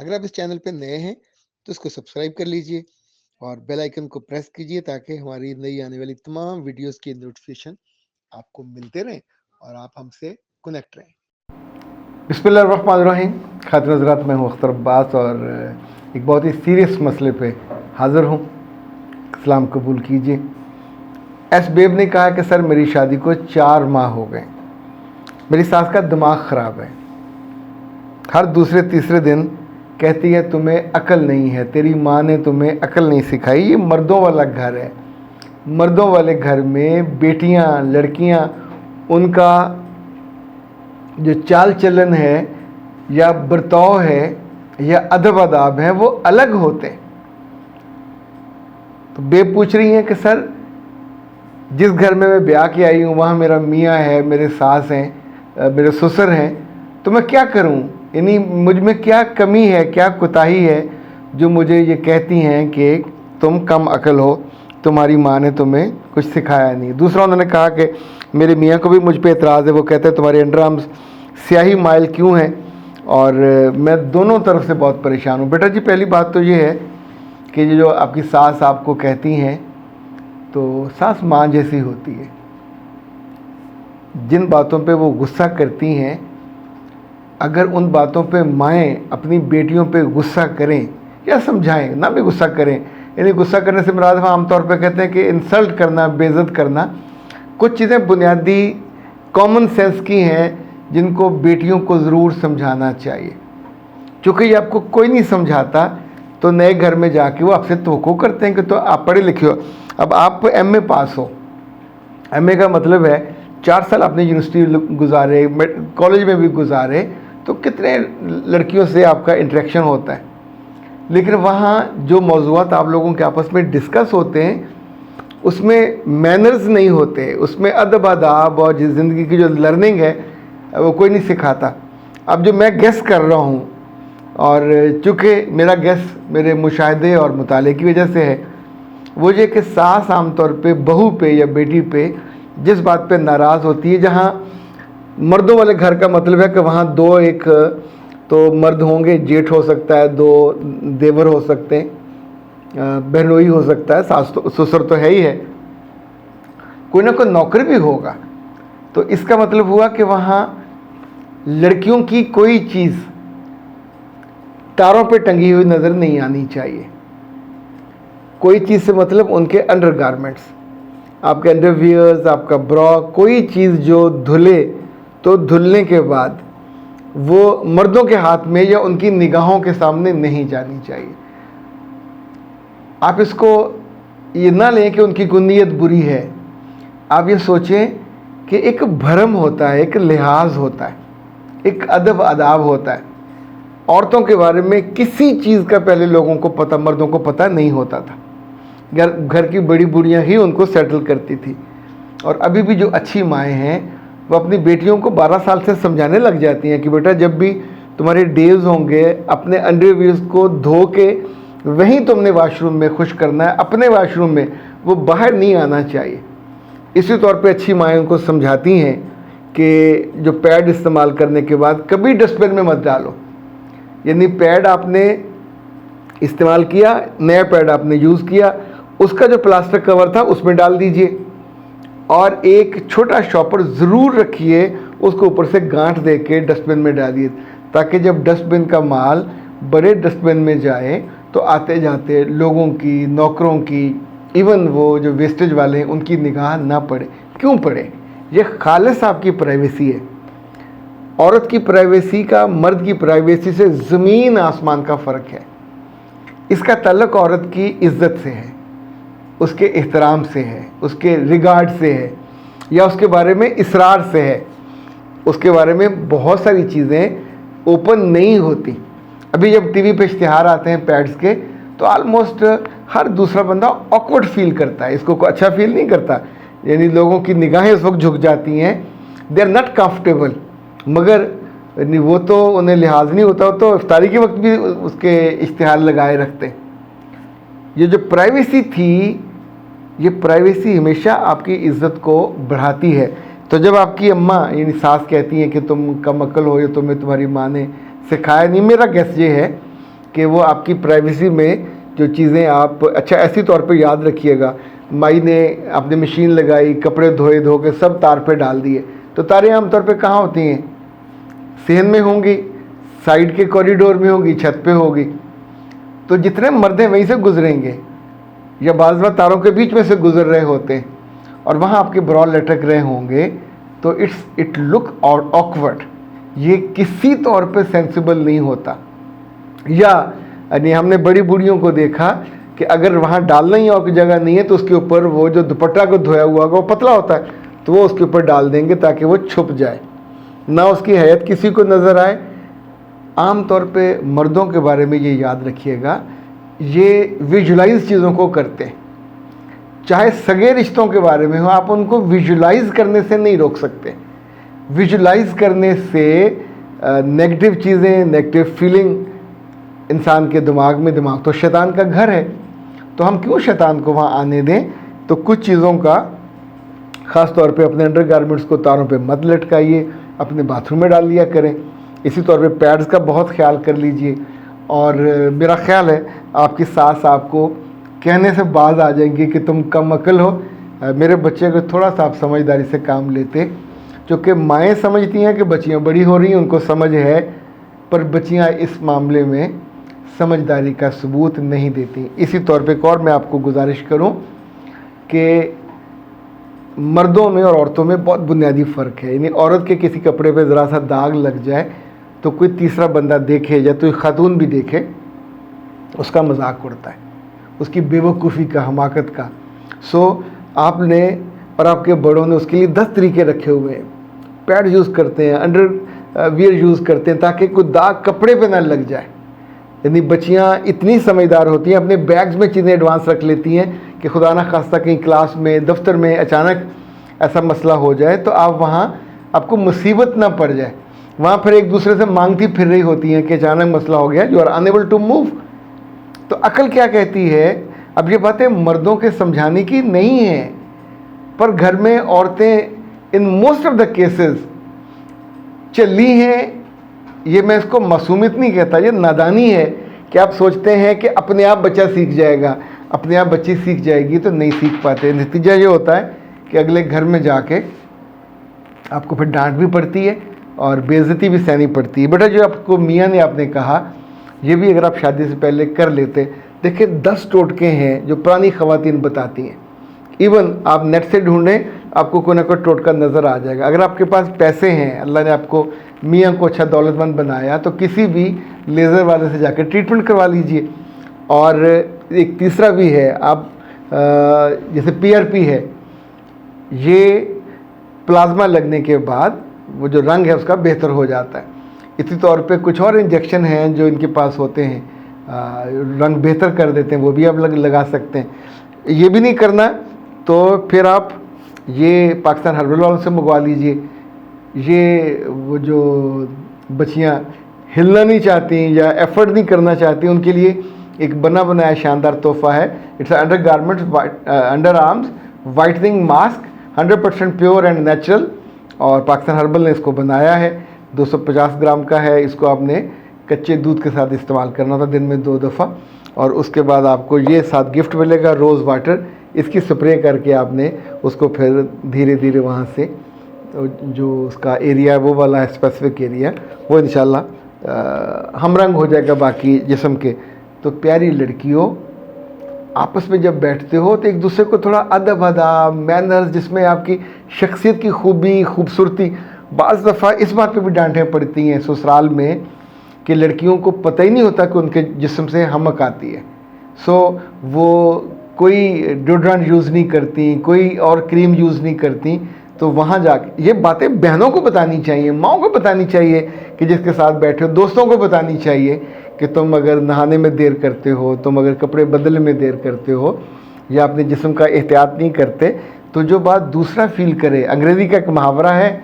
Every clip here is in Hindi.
अगर आप इस चैनल पे नए हैं तो इसको सब्सक्राइब कर लीजिए और बेल आइकन को प्रेस कीजिए ताकि हमारी नई आने वाली तमाम वीडियोस की नोटिफिकेशन आपको मिलते रहें और आप हमसे कनेक्ट रहें। बिस्मिल्लाहिर्रहमानिर्रहीम। खातिन हज़रात, मैं हूँ अख्तर अब्बास और एक बहुत ही सीरियस मसले पे हाज़िर हूँ। इस्लाम कबूल कीजिए। एस बेब ने कहा कि सर मेरी शादी को 4 माह हो गए, मेरी सास का दिमाग ख़राब है, हर दूसरे तीसरे दिन कहती है तुम्हें अकल नहीं है, तेरी माँ ने तुम्हें अकल नहीं सिखाई। ये मर्दों वाला घर है, मर्दों वाले घर में बेटियाँ लड़कियाँ उनका जो चाल चलन है या बर्ताव है या अदब अदाब है वो अलग होते। तो बेब पूछ रही हैं कि सर जिस घर में मैं ब्याह के आई हूँ वहाँ मेरा मियाँ है, मेरे सास हैं, मेरे ससुर हैं, तो मैं क्या करूँ? यानी मुझ में क्या कमी है, क्या कोताही है जो मुझे ये कहती हैं कि तुम कम अकल हो, तुम्हारी माँ ने तुम्हें कुछ सिखाया नहीं। दूसरा उन्होंने कहा कि मेरे मियाँ को भी मुझ पे एतराज़ है, वो कहते हैं तुम्हारे अंडर आर्म्स स्याही माइल क्यों हैं, और मैं दोनों तरफ से बहुत परेशान हूँ। बेटा जी, पहली बात तो ये है कि जो आपकी सास आपको कहती हैं तो सास माँ जैसी होती है। जिन बातों पे वो गुस्सा करती हैं, अगर उन बातों पे माएँ अपनी बेटियों पे गुस्सा करें या समझाएं, ना भी गुस्सा करें, यानी गुस्सा करने से मुराद हम आमतौर पे कहते हैं कि इंसल्ट करना, बेइज्जत करना। कुछ चीज़ें बुनियादी कॉमन सेंस की हैं जिनको बेटियों को ज़रूर समझाना चाहिए। चूँकि ये आपको कोई नहीं समझाता तो नए घर में जाके वो आपसे तवक्को करते हैं कि तो आप पढ़े लिखे हो। अब आप एमए पास हो, एमए का मतलब है 4 साल आपने यूनिवर्सिटी गुजारे, कॉलेज में भी गुजारे, तो कितने लड़कियों से आपका इंटरेक्शन होता है। लेकिन वहाँ जो मौज़ूआत आप लोगों के आपस में डिस्कस होते हैं उसमें मैनर्स नहीं होते, उसमें अदब आदाब और जिस ज़िंदगी की जो लर्निंग है वो कोई नहीं सिखाता। अब जो मैं गेस कर रहा हूँ, और चूँकि मेरा गेस मेरे मुशाहदे और मुताले की वजह से है, वो ये कि सास आमतौर पे बहू पे या बेटी पे जिस बात पे नाराज़ होती है, जहाँ मर्दों वाले घर का मतलब है कि वहाँ दो, एक तो मर्द होंगे, जेठ हो सकता है, 2 देवर हो सकते हैं, बहनोई हो सकता है, सास तो ससुर तो है ही है, कोई ना कोई नौकर भी होगा। तो इसका मतलब हुआ कि वहाँ लड़कियों की कोई चीज़ तारों पे टंगी हुई नज़र नहीं आनी चाहिए। कोई चीज़ से मतलब उनके अंडर गारमेंट्स, आपके अंडरवियर्स, आपका ब्रा, कोई चीज़ जो धुले तो धुलने के बाद वो मर्दों के हाथ में या उनकी निगाहों के सामने नहीं जानी चाहिए। आप इसको ये ना लें कि उनकी कोई नीयत बुरी है, आप ये सोचें कि एक भरम होता है, एक लिहाज होता है, एक अदब अदाब होता है। औरतों के बारे में किसी चीज़ का पहले लोगों को पता, मर्दों को पता नहीं होता था। घर की बड़ी बुढ़ियाँ ही उनको सेटल करती थी। और अभी भी जो अच्छी माएँ हैं वो अपनी बेटियों को 12 साल से समझाने लग जाती हैं कि बेटा जब भी तुम्हारे डेज होंगे अपने अंडरवियर्स को धो के वहीं तुमने वाशरूम में खुश करना है, अपने वाशरूम में, वो बाहर नहीं आना चाहिए। इसी तौर पे अच्छी माएँ उनको समझाती हैं कि जो पैड इस्तेमाल करने के बाद कभी डस्टबिन में मत डालो। यानी पैड आपने इस्तेमाल किया, नया पैड आपने यूज़ किया, उसका जो प्लास्टिक कवर था उसमें डाल दीजिए और एक छोटा शॉपर ज़रूर रखिए, उसको ऊपर से गांठ दे के डस्टबिन में डालिए, ताकि जब डस्टबिन का माल बड़े डस्टबिन में जाए तो आते जाते लोगों की, नौकरों की, इवन वो जो वेस्टेज वाले हैं उनकी निगाह ना पड़े। क्यों पड़े? ये खालिस आपकी प्राइवेसी है। औरत की प्राइवेसी का मर्द की प्राइवेसी से ज़मीन आसमान का फ़र्क है। इसका ताल्लुक़ औरत की इज़्ज़त से है, उसके एहतराम से है, उसके रिगार्ड से है, या उसके बारे में इसरार से है। उसके बारे में बहुत सारी चीज़ें ओपन नहीं होती। अभी जब टीवी पे इश्तिहार आते हैं पैड्स के, तो ऑलमोस्ट हर दूसरा बंदा ऑकवर्ड फील करता है, इसको अच्छा फील नहीं करता। यानी लोगों की निगाहें उस वक्त झुक जाती हैं, दे आर नॉट कंफर्टेबल। मगर वो तो उन्हें लिहाज नहीं होता, तो इफ्तारी के वक्त भी उसके इश्तिहार लगाए रखते। ये जो प्राइवेसी थी, ये प्राइवेसी हमेशा आपकी इज़्ज़त को बढ़ाती है। तो जब आपकी अम्मा यानी सास कहती हैं कि तुम कम अक्ल हो या तुम्हें तुम्हारी माँ ने सिखाया नहीं, मेरा गेस ये है कि वो आपकी प्राइवेसी में जो चीज़ें आप अच्छा ऐसी तौर पे याद रखिएगा, माई ने आपने मशीन लगाई, कपड़े धोए, धो के सब तार पे डाल दिए, तो तारें आमतौर पे कहाँ होती हैं? सेहन में होंगी, साइड के कॉरिडोर में होगी, छत पे होगी। तो जितने मर्द हैं वहीं से गुजरेंगे, या बाज़ बार तारों के बीच में से गुजर रहे होते हैं और वहाँ आपके ब्रॉ लटक रहे होंगे, तो इट लुक और ऑकवर्ड, ये किसी तौर पे सेंसिबल नहीं होता। या यानी हमने बड़ी बूढ़ियों को देखा कि अगर वहाँ डालना ही और जगह नहीं है तो उसके ऊपर वो जो दुपट्टा को धोया हुआ होगा वो पतला होता है, तो वो उसके ऊपर डाल देंगे ताकि वो छुप जाए, ना उसकी हैत किसी को नज़र आए। आम तौर पे मर्दों के बारे में ये याद रखिएगा, ये विजुलाइज चीज़ों को करते हैं, चाहे सगे रिश्तों के बारे में हो, आप उनको विजुलाइज करने से नहीं रोक सकते। विजुलाइज करने से नेगेटिव चीज़ें, नेगेटिव फीलिंग इंसान के दिमाग तो शैतान का घर है, तो हम क्यों शैतान को वहाँ आने दें? तो कुछ चीज़ों का ख़ास तौर पे अपने अंडर गारमेंट्स को तारों पे मत लटकाइए, अपने बाथरूम में डाल लिया करें। इसी तौर पे पैड्स का बहुत ख्याल कर लीजिए। और मेरा ख्याल है आपकी सास आपको कहने से बाज आ जाएंगी कि तुम कम अकल हो। मेरे बच्चे को थोड़ा सा आप समझदारी से काम लेते, क्योंकि माएँ समझती हैं कि बच्चियाँ बड़ी हो रही हैं, उनको समझ है, पर बच्चियाँ इस मामले में समझदारी का सबूत नहीं देती। इसी तौर पे एक और मैं आपको गुजारिश करूं कि मर्दों में और औरतों में बहुत बुनियादी फ़र्क है। यानी औरत के किसी कपड़े पे ज़रा सा दाग लग जाए तो कोई तीसरा बंदा देखे या तो खातून भी देखे, उसका मजाक उड़ता है, उसकी बेवकूफ़ी का, हमाकत का। सो आपने और आपके बड़ों ने उसके लिए 10 तरीके रखे हुए हैं। पैड यूज़ करते हैं, अंडर वियर यूज़ करते हैं ताकि कोई दाग कपड़े पे ना लग जाए। यानी बच्चियाँ इतनी समझदार होती हैं, अपने बैग्स में चीज़ें एडवांस रख लेती हैं कि खुदा ना खास्ता कहीं क्लास में, दफ्तर में अचानक ऐसा मसला हो जाए तो आप वहाँ आपको मुसीबत ना पड़ जाए। वहाँ फिर एक दूसरे से मांगती फिर रही होती हैं कि अचानक मसला हो गया, you are unable to move. तो अकल क्या कहती है? अब ये बातें मर्दों के समझाने की नहीं है, पर घर में औरतें in most of the cases चली हैं। ये मैं इसको मासूमियत नहीं कहता, ये नादानी है कि आप सोचते हैं कि अपने आप बच्चा सीख जाएगा, अपने आप बच्ची सीख जाएगी, तो नहीं सीख पाते। नतीजा ये होता है कि अगले घर में जाके आपको फिर डांट भी पड़ती है और बेइज्जती भी सहनी पड़ती है। बेटा जो आपको मियाँ ने आपने कहा, ये भी अगर आप शादी से पहले कर लेते। देखिए 10 टोटके हैं जो पुरानी ख़वातीन बताती हैं, इवन आप नेट से ढूंढें आपको कोई ना कोई टोटका नज़र आ जाएगा। अगर आपके पास पैसे हैं, अल्लाह ने आपको मियाँ को अच्छा दौलतमंद बनाया, तो किसी भी लेज़र वाले से जाकर ट्रीटमेंट करवा लीजिए। और एक तीसरा भी है, आप जैसे PRP है, ये प्लाज्मा लगने के बाद वो जो रंग है उसका बेहतर हो जाता है। इसी तौर पे कुछ और इंजेक्शन हैं जो इनके पास होते हैं, रंग बेहतर कर देते हैं, वो भी आप लगा सकते हैं। ये भी नहीं करना तो फिर आप ये पाकिस्तान हर्बल वालों से मंगवा लीजिए। ये वो जो बच्चियाँ हिलना नहीं चाहती या एफर्ट नहीं करना चाहती, उनके लिए एक बना बनाया शानदार तोहफा है। It's under garments under arms whitening mask, 100% pure and natural, और पाकिस्तान हर्बल ने इसको बनाया है। 250 ग्राम का है। इसको आपने कच्चे दूध के साथ इस्तेमाल करना था दिन में 2 दफ़ा, और उसके बाद आपको ये साथ गिफ्ट मिलेगा रोज़ वाटर। इसकी स्प्रे करके आपने उसको फिर धीरे धीरे वहाँ से जो उसका एरिया वो वाला है, स्पेसिफिक एरिया, वो इंशाल्लाह हम रंग हो जाएगा बाकी जिस्म के। तो प्यारी लड़कियों, आपस में जब बैठते हो तो एक दूसरे को थोड़ा अदब अदाब, मैनर्स, जिसमें आपकी शख्सियत की खूबी, खूबसूरती, बाज़ दफ़ा इस बात पे भी डांटें पड़ती हैं ससुराल में कि लड़कियों को पता ही नहीं होता कि उनके जिस्म से हमक आती है। सो वो कोई डिओड्रेंट यूज़ नहीं करती, कोई और क्रीम यूज़ नहीं करती। तो वहाँ जाके ये बातें बहनों को बतानी चाहिए, माओं को बतानी चाहिए कि जिसके साथ बैठे हो, दोस्तों को बतानी चाहिए कि तुम अगर नहाने में देर करते हो, तुम अगर कपड़े बदलने में देर करते हो या अपने जिस्म का एहतियात नहीं करते, तो जो बात दूसरा फील करे। अंग्रेज़ी का एक मुहावरा है,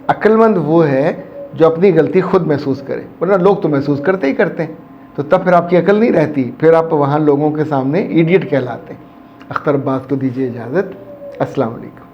अक्लमंद वो है जो अपनी गलती खुद महसूस करे, वरना लोग तो महसूस करते ही करते हैं। तो तब फिर आपकी अकल नहीं रहती, फिर आप वहाँ लोगों के सामने इडियट कहलाते हैं। अख्तर अब्बास को दीजिए इजाज़त। अस्सलाम वालेकुम।